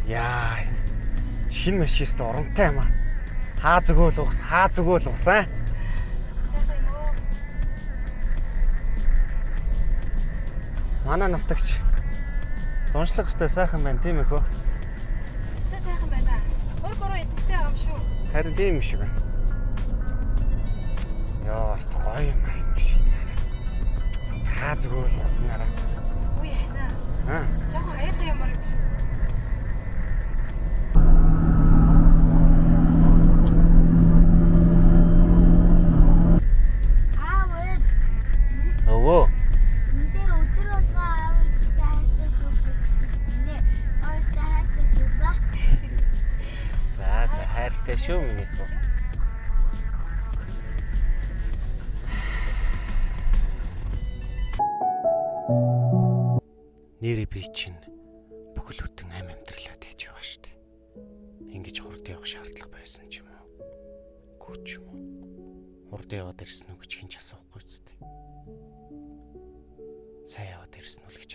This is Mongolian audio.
Яа. Шинэ машист урамтай юм аа. Хаа зүгөөл уус, аа? Манай навтагч зуншлах өстэй сайхан байна тийм ээ хөө. Өстэй сайхан байна. Гургуруу идэлтэй юм шүү. Харин тийм юм шиг байна. Яа, аст гоё юм аа машин. Хаа зүгөөл уснараа. Үгүй яана. Жохон аяхан ямар юм шүү. Өвөө. Эндээр өдөр болго аавчтай хайртай шүү гэж хэлнэ. Ойртой хайртай шүү ба. За хайртай шүү миний туу. Нэрээ би чинь бүхэл бүтэн амьдралаа дэж байгаа штэ. Ингиж хурд явах шаардлага байсан ч юм уу? Гүү ч юм уу? Хурд яваад ирсэн үү гэж хэн ч асуухгүй зү. Сайн яваад ирсэн үү гэж